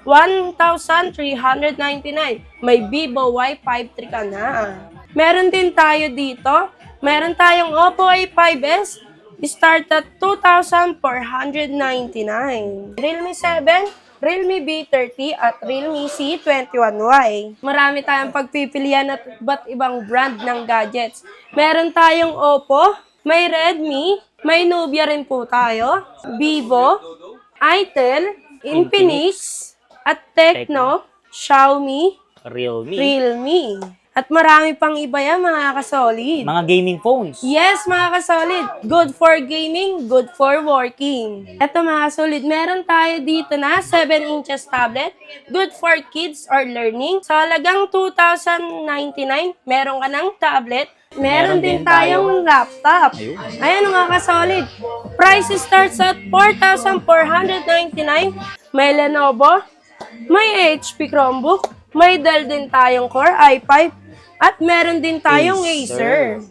1,399. May Vivo Y53 ka na. Meron din tayo dito. Meron tayong Oppo A5s. Start at 2,499. Realme 7, Realme B30 at Realme C21Y. Marami tayong pagpipilian at iba't ibang brand ng gadgets. Meron tayong Oppo, may Redmi, may Nubia rin po tayo, Vivo, Itel, Infinix, at Tecno, Xiaomi, Realme. At marami pang iba yan, mga kasolid. Mga gaming phones. Yes, mga kasolid. Good for gaming, good for working. Eto mga kasolid, meron tayo dito na 7 inches tablet. Good for kids or learning. Sa halagang 2,099, meron ka ng tablet. Meron din tayong laptop. Ayan mga kasolid. Price starts at 4,499. May Lenovo, may HP Chromebook, may Dell din tayong Core i5, at meron din tayong Acer.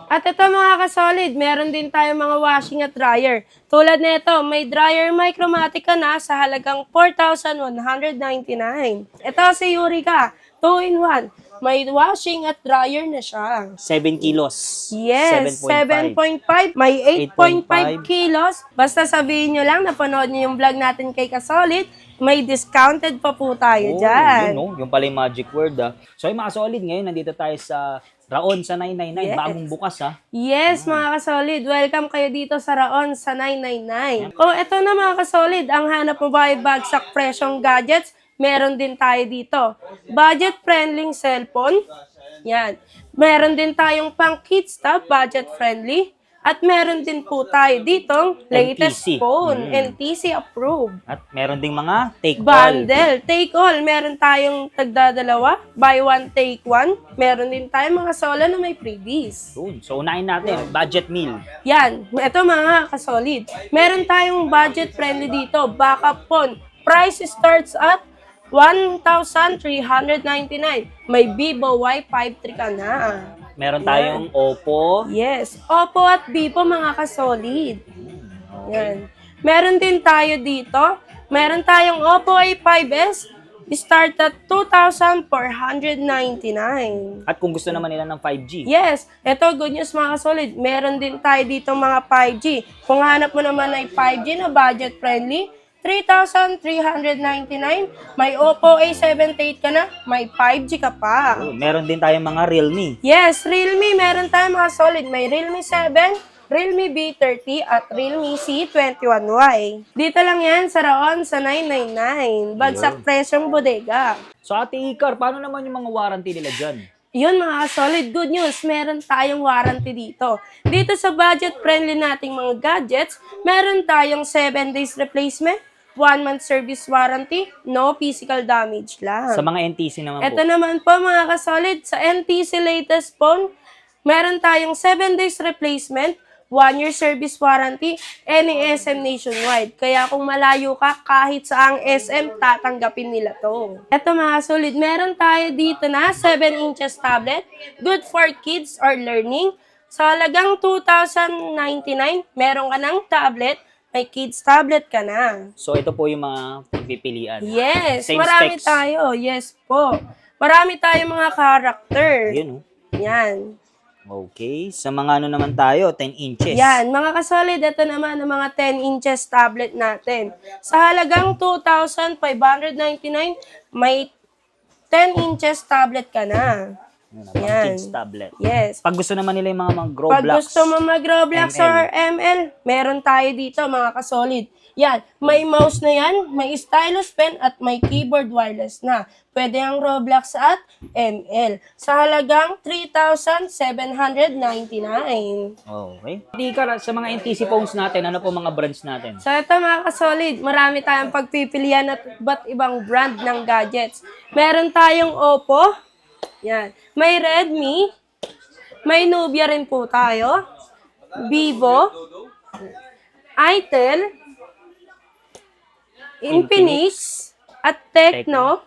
At ito mga kasolid, meron din tayong mga washing at dryer. Tulad nito, may dryer Micromatic ka na sa halagang 4,199. Ito si Eureka, 2-in-1. May washing at dryer na siya. 7 kilos. Yes, 7.5. May 8.5 kilos. Basta sabihin nyo lang, napanood nyo yung vlog natin kay Kasolid, may discounted pa po tayo dyan. Yun, no? Yung pala yung magic word, ah. So, yung mga kasolid, ngayon, nandito tayo sa Raon sa 999. Yes. Bagong bukas, ha? Yes, mga kasolid. Welcome kayo dito sa Raon sa 999. Oh, eto na mga kasolid. Ang hanap mo ba ay bagsak presyong gadgets? Meron din tayo dito. Budget-friendly cellphone. Yan. Meron din tayong pang kids tab, budget-friendly. At meron din po tayo ditong latest NTC. phone, NTC approved. At meron ding mga take-all. Bundle, take all. Meron tayong tagdadalawa, buy one, take one. Meron din tayong mga solo na may freebies. Yun. So, unahin natin, budget meal. Yan, ito mga kasolid. Meron tayong budget-friendly dito, backup phone. Price starts at 1,399. May Vivo Y53 ka na. Meron tayong Oppo. Yes, Oppo at Vivo mga kasolid. Yan. Meron din tayo dito. Meron tayong Oppo A5s. Start at 2,499. At kung gusto naman nila ng 5G. Yes, ito good news mga kasolid. Meron din tayo dito mga 5G. Kung hanap mo naman ay 5G na budget friendly, 3,399. May Oppo A78 ka na, may 5G ka pa. Meron din tayong mga Realme. Yes, Realme, meron tayong mga solid. May Realme 7, Realme B30 at Realme C21Y. Dito lang yan sa Raon sa 999. Bagsak presyong bodega. So, Ate Ikar, paano naman yung mga warranty nila dyan? Yun mga solid, good news, meron tayong warranty dito. Dito sa budget-friendly nating mga gadgets, meron tayong 7 days replacement, 1 month service warranty, no physical damage lang. Sa mga NTC naman Ito po. naman po mga kasolid, sa NTC latest phone, meron tayong 7 days replacement, 1 year service warranty, any SM nationwide. Kaya kung malayo ka, kahit saang SM, tatanggapin nila to. Ito mga kasolid, meron tayo dito na 7 inches tablet, good for kids or learning. Sa halagang 2,099, meron ka ng tablet, may kids tablet ka na. So, ito po yung mga pagpipilian. Yes, Same marami specs. tayo. Yes po. Marami tayong mga character. Ayun, oh. Yan. Okay. Sa mga ano naman tayo, 10 inches. Yan, mga kasolid, ito naman ang mga 10 inches tablet natin. Sa halagang 2,599, may 10 inches tablet ka na. Yan. Kids tablet. Yes. Pag gusto naman nila yung mga Pag Roblox. gusto mo mag-Roblox or ML, meron tayo dito mga kasolid. Yan, may mouse na yan, may stylus pen at may keyboard wireless na. Pwede ang Roblox at ML. Sa halagang 3,799. Okay. Di ka, sa mga NTC phones natin, ano po mga brands natin? So ito mga kasolid, marami tayong pagpipilian at iba't ibang brand ng gadgets. Meron tayong Oppo. Yan. May Redmi. May Nubia rin po tayo. Vivo. Itel. Infinix. At Tecno.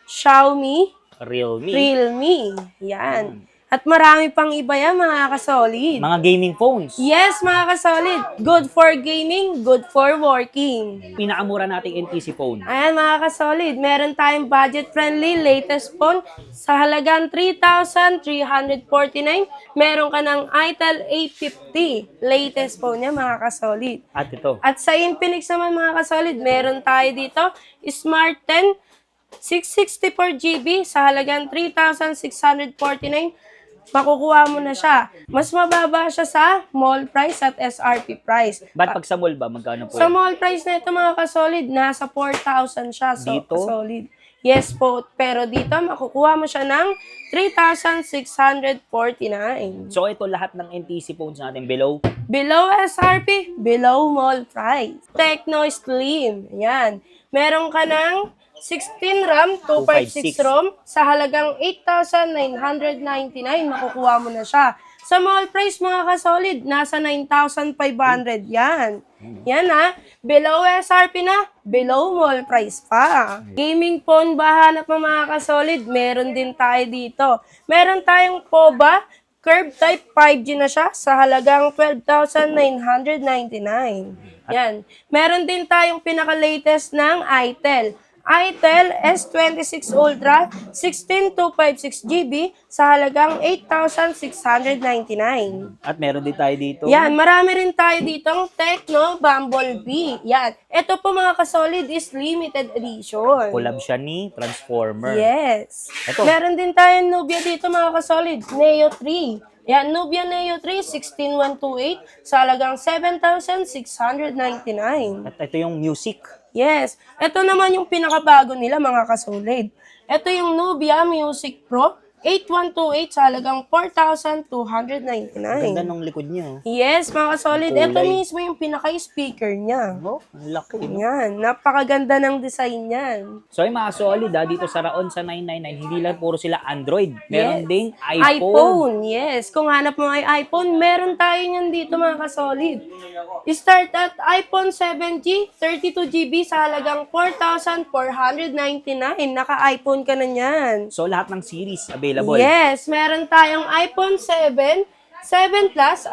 Xiaomi. Realme. Realme. Yan. At marami pang iba yan mga kasolid. Mga gaming phones. Yes mga kasolid, good for gaming, good for working. Pinakamura nating NTC phone. Ayan mga kasolid, meron tayong budget-friendly latest phone sa halagang 3,349. Meron ka ng Itel A50 latest phone niya mga kasolid. At ito. At sa Infinix naman mga kasolid, meron tayo dito Smart 10 664GB sa halagang 3,649. Makukuha mo na siya. Mas mababa siya sa mall price at SRP price. Ba't pag sa mall ba, magkano po Sa yun? mall price na ito mga kasolid, nasa 4,000 siya. So, Dito? kasolid. Yes po, pero dito makukuha mo siya ng 3,649. So ito lahat ng NTC phones natin below. Below SRP, below mall price. Tecno Slim, yan. Meron ka ng 16 RAM, 256 ROM, sa halagang 8,999, makukuha mo na siya. Sa mall price mga kasolid, nasa 9,500 yan. Yan ha, below SRP na, below mall price pa. Gaming phone ba hanap mo mga kasolid? Meron din tayo dito. Meron tayong POBA, curve type 5G na siya sa halagang 12,999. Yan. Meron din tayong pinaka-latest ng Itel. Itel S26 Ultra 16256GB sa halagang 8,699. At meron din tayo dito. Yan, marami rin tayo ditong Tecno Bumblebee. Yan. Ito po mga kasolid is limited edition. Collab siya ni Transformer. Yes. Ito. Meron din tayong Nubia dito mga kasolid, Neo 3. Yan, Nubia Neo 3 16128 sa halagang 7,699. At ito yung music. Yes. Ito naman yung pinakabago nila mga kasolid. Ito yung Nubia Music Pro 8128 sa halagang 4,299. Ganda nung likod niya. Yes, mga kasolid. Ito Kulay. mismo yung pinaka-speaker niya. Oh, ang laki. No? Yan. Napakaganda ng design niyan. So yung mga solid dito sa Raon sa 999, hindi lang puro sila Android. Meron Yes. ding iPhone, yes. Kung hanap mo ay iPhone, meron tayo niyan dito mga kasolid. Start at iPhone 7G, 32GB sa halagang 4,499. Naka-iPhone ka na niyan. So lahat ng series available. Yes, meron tayong iPhone 7, 7 Plus,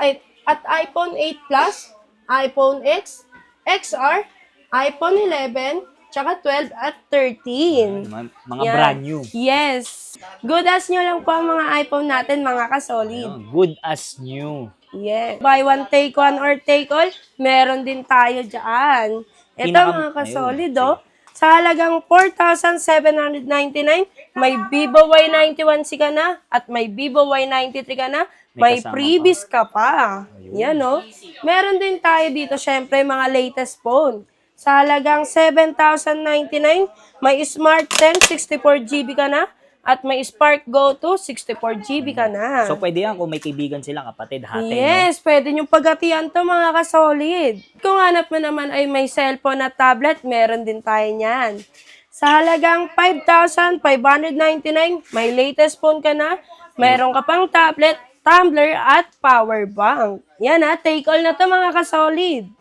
at iPhone 8 Plus, iPhone X, XR, iPhone 11, tsaka 12 at 13. Mga Yan. brand new. Yes. Good as nyo lang po ang mga iPhone natin, mga kasolid. Ayun, good as new. Yes. Buy one, take one, or take all, meron din tayo dyan. Ito mga kasolid, ayun. sa halagang 4,799, may Vivo Y91C ka na, at may Vivo Y93 ka na, May may kasama freebies ka pa. Yan, Meron din tayo dito, syempre, mga latest phone. Sa halagang 7,099, may Smart 10, 64GB ka na, at may Spark Go 2, 64GB ka na. So pwede yan kung may kaibigan sila, kapatid, hati. Yes, pwede niyong paghatian to mga kasolid. Kung hanap mo naman ay may cellphone at tablet, meron din tayo niyan. Sa halagang 5,599, may latest phone ka na, meron ka pang tablet, tumbler at power bank. Yan take all na to mga kasolid.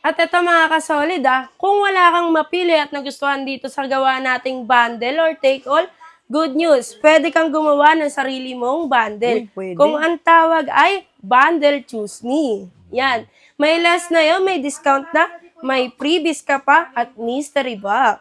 At ito mga kasolid kung wala kang mapili at nagustuhan dito sa gawa nating bundle or take all, good news, pwede kang gumawa ng sarili mong bundle. Uy, pwede. Kung ang tawag ay Bundle Choose Me. Yan. May less na yun, may discount na, may freebies ka pa, at mystery box.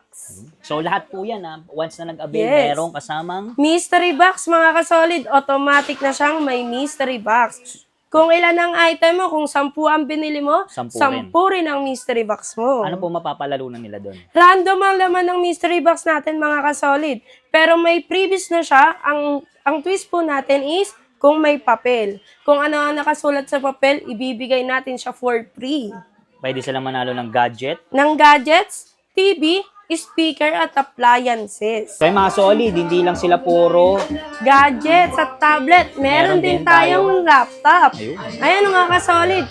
So lahat po yan, once na nag-avail, Yes. merong kasamang Mystery box mga kasolid, automatic na siyang may mystery box. Kung ilan ang item mo, kung 10 ang binili mo, 10 10 rin ang mystery box mo. ano po mapapalalunan nila doon? Random ang laman ng mystery box natin mga kasolid. Pero may previous na siya. Ang twist po natin is kung may papel. Kung ano ang nakasulat sa papel, ibibigay natin siya for free. Pwede sila manalo ng gadget. Ng gadgets, TV, speaker at appliances. So yung mga solid, hindi lang sila puro Gadgets at tablet. Meron din tayong laptop. Ayun. Ayan mga kasolid.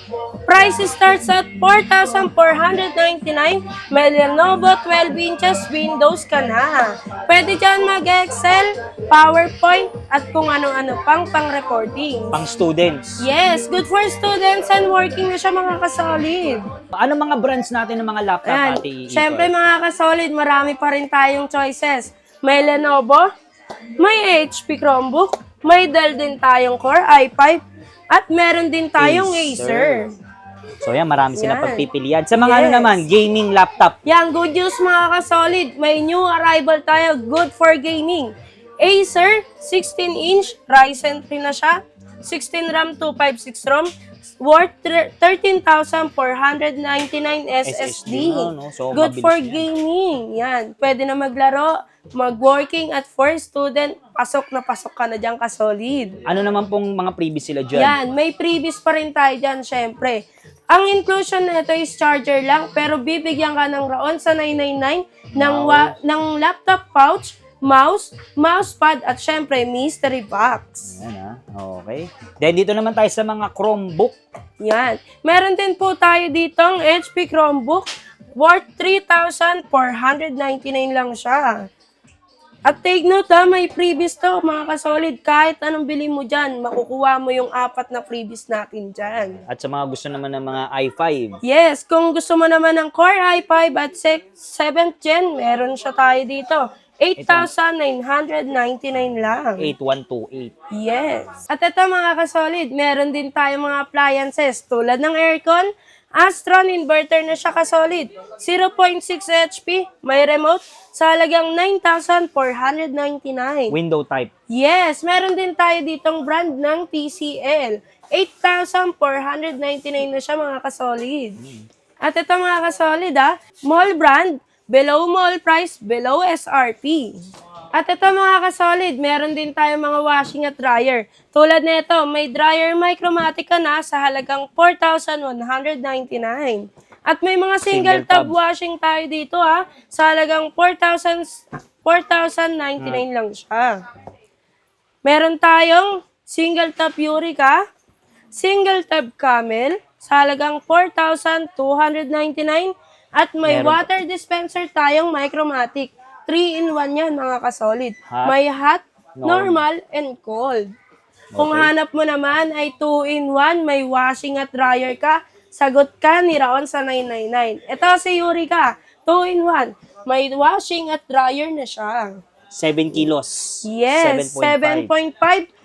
Price starts at 4,499. May Lenovo 12 inches Windows ka na. Pwede dyan mag-Excel, PowerPoint, at kung ano-ano pang pang-recording. pang students. Yes, good for students and working na siya mga kasolid. Ano mga brands natin ng mga laptop, Ayan. Ate Icor? Siyempre mga kasolid, marami pa rin tayong choices. May Lenovo, may HP Chromebook, May Dell din tayong Core i5 at meron din tayong Acer. So yan, marami silang Yan. pagpipilian. Sa mga ano Yes. naman, gaming laptop. Yan, good news mga ka-solid. May new arrival tayo, good for gaming. Acer, 16-inch, Ryzen 3 na siya. 16 RAM, 256 ROM. Worth 13,499 SSD. no? So, Good mabilis for yan. gaming. Yan. Pwede na maglaro, mag-working at for student, pasok na pasok ka na dyan ka-solid. Ano naman pong mga previous sila dyan? Yan, may previous pa rin tayo dyan, syempre. Ang inclusion nito is charger lang, pero bibigyan ka ng Raon sa 999 ng laptop pouch, mousepad, at syempre, mystery box. Yan okay. Then dito naman tayo sa mga Chromebook. Yan. Meron din po tayo ditong HP Chromebook, worth 3,499 lang siya. At take note may previous to, mga kasolid. Kahit anong bili mo dyan, makukuha mo yung 4 na previous natin dyan. At sa mga gusto naman ng mga i5, Yes, kung gusto mo naman ng Core i5 at 7th Gen, meron siya tayo dito. 8,999 lang. 8128. Yes. At ito mga kasolid, meron din tayo mga appliances tulad ng aircon, Astron inverter na siya kasolid. 0.6 HP, may remote sa halagang 9,499. Window type. Yes, meron din tayo ditong brand ng TCL. 8,499 na siya mga kasolid. At ito mga kasolid mall brand, below mall price, below SRP. At ito mga kasolid, meron din tayo mga washing at dryer. Tulad nito, may dryer Micromatic ka na sa halagang 4,199. At may mga single tub washing tayo dito sa halagang 4,099 lang siya. Meron tayong single tub Eureka, single tub Camel sa halagang 4,299 at may water dispenser tayong Micromatic. 3-in-1 yan mga kasolid. May hot, normal, and cold. Kung hanap mo naman ay 2-in-1, may washing at dryer ka, sagot ka ni Raon sa 999. Ito si Eureka, 2-in-1, may washing at dryer na siya. 7 kilos. Yes, 7.5,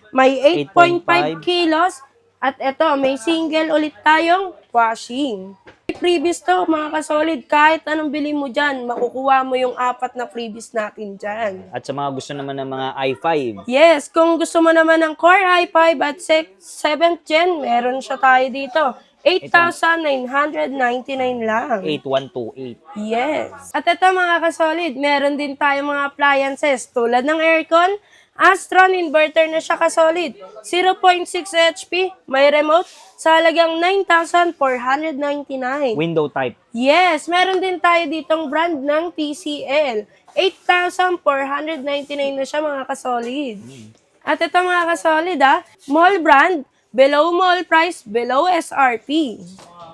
may 8.5 kilos, at ito, may single ulit tayong washing. Previous to, mga kasolid, kahit anong bili mo dyan, makukuha mo yung 4 na previous natin dyan. At sa mga gusto naman ng mga i5, Yes, kung gusto mo naman ng Core i5 at 7th Gen, meron siya tayo dito. 8,999 lang. 8128. Yes. At ito mga kasolid, meron din tayo mga appliances tulad ng aircon, Astron inverter na siya kasolid. 0.6 HP, may remote sa halagang 9,499. Window type. Yes, meron din tayo ditong brand ng TCL. 8,499 na siya mga kasolid. At ito mga kasolid mall brand, below mall price, below SRP.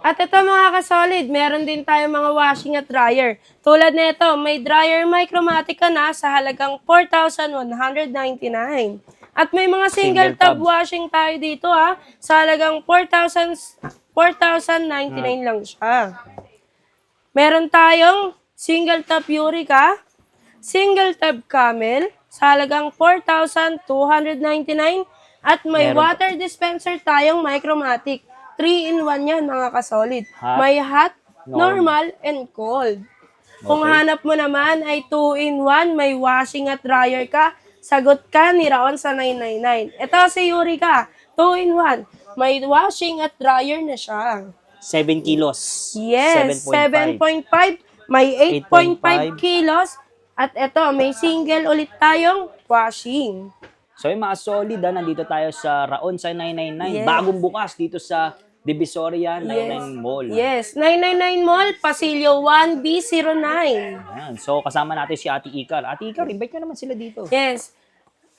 At ito mga kasolid, meron din tayo mga washing at dryer. Tulad nito, may dryer Micromatic ka na sa halagang 4,199. At may mga single tub washing tayo dito sa halagang 4,099 lang siya. Meron tayong single tub Eureka, single tub Camel sa halagang 4,299 at may water dispenser tayong Micromatic. 3-in-1 yan mga kasolid. May hot, normal, and cold. Kung hanap mo naman ay 2-in-1, may washing at dryer ka, sagot ka ni Raon sa 999. Ito si Eureka, 2-in-1, may washing at dryer na siya. 7 kilos. Yes, 7.5, may 8.5 kilos, at ito, may single ulit tayong washing. So yung mga solid nandito tayo sa Raon sa 999. Yes. Bagong bukas dito sa Divisoria 99 Mall. Yes, 999 Mall, Pasilio 1B09. Ayan. So kasama natin si Ate Icar. Ate Icar, invite nyo naman sila dito. Yes.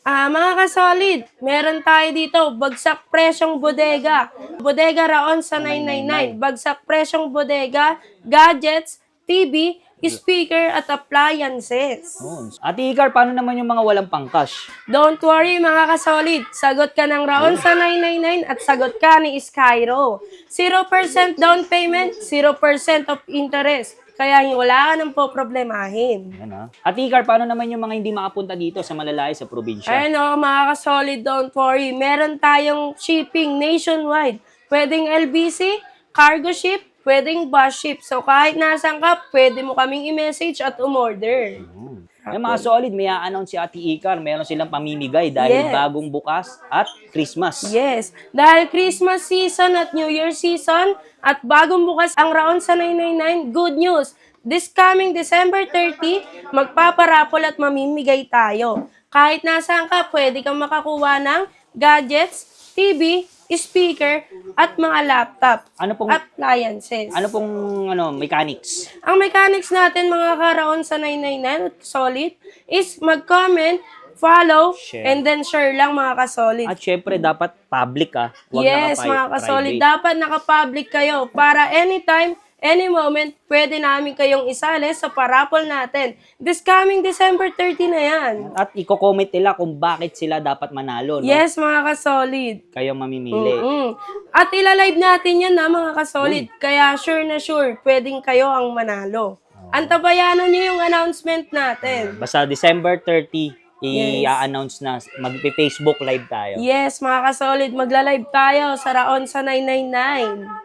Mga kasolid, meron tayo dito, bagsak presyong bodega. Bodega Raon sa 999. Bagsak presyong bodega, gadgets, TV, speaker, at appliances. Ate Icar, paano naman yung mga walang pang-cash? Don't worry mga kasolid, sagot ka ng Raon sa 999 at sagot ka ni Skyro. 0% down payment, 0% of interest. Kaya wala ka nang po problemahin. Yan ha. At Icar, paano naman yung mga hindi makapunta dito sa malalayo sa probinsya? Ayun o, mga ka-solid, don't worry. Meron tayong shipping nationwide. Pwedeng LBC, cargo ship, pwedeng bus ship. So kahit nasan ka, pwede mo kaming i-message at umorder. Ay, mga solid, may a-announce si Ate Icar, meron silang pamimigay dahil Yes. bagong bukas at Christmas. Yes, dahil Christmas season at New Year season at bagong bukas ang Raon sa 999, good news! This coming December 30, magpaparapol at mamimigay tayo. Kahit nasaan ka, pwede kang makakuha ng gadgets, TV, speaker, at mga laptop, Ano pong appliances. mechanics? Ang mechanics natin, mga karaon sa 999 at solid, is mag-comment, follow, Share. and then share lang mga kasolid. At syempre, dapat public Huwag Yes, mga kasolid, dapat naka-public kayo para anytime, any moment, pwede namin kayong isali sa parapol natin. This coming December 30 na yan. At i-comment nila kung bakit sila dapat manalo, no? Yes, mga kasolid. Kayo mamimili. At ilalive natin yan na mga kasolid. Kaya sure na sure, pwedeng kayo ang manalo. Antabayanan nyo yung announcement natin. Basta December 30, i-announce na mag-Facebook live tayo. Yes, mga kasolid, magla-live tayo sa Raon sa 999.